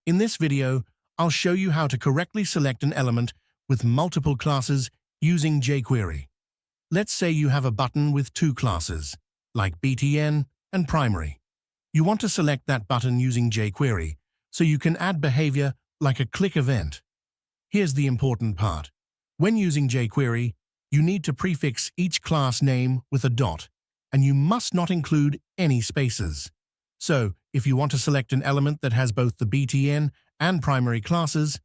In this video, I'll show you how to correctly select an element with multiple classes using jQuery. Let's say you have a button with two classes, like btn and primary. You want to select that button using jQuery, so you can add behavior like a click event. Here's the important part. When using jQuery, you need to prefix each class name with a dot, and you must not include any spaces. So, if you want to select an element that has both the btn and primary classes,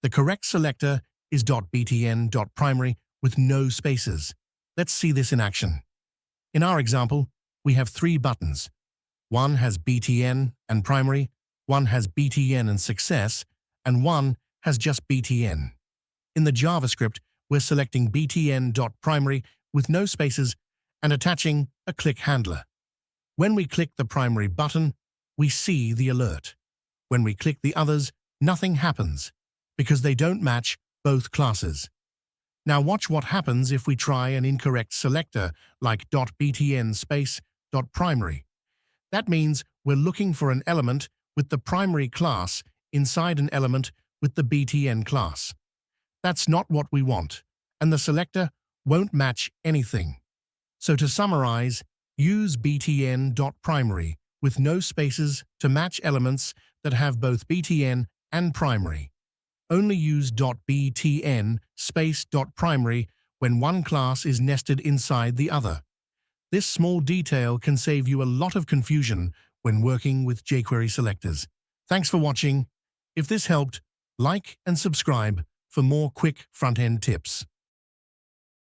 the correct selector is .btn.primary with no spaces. Let's see this in action. In our example, we have three buttons. One has btn and primary, one has btn and success, and one has just btn. In the JavaScript, we're selecting btn.primary with no spaces and attaching a click handler. When we click the primary button, we see the alert. When we click the others, nothing happens, because they don't match both classes. Now watch what happens if we try an incorrect selector like .btn space .primary. That means we're looking for an element with the primary class inside an element with the btn class. That's not what we want, and the selector won't match anything. So to summarize, use btn.primary with no spaces to match elements that have both btn and primary. Only use .btn space .primary when one class is nested inside the other. This small detail can save you a lot of confusion when working with jQuery selectors. Thanks for watching. If this helped, like and subscribe for more quick front-end tips.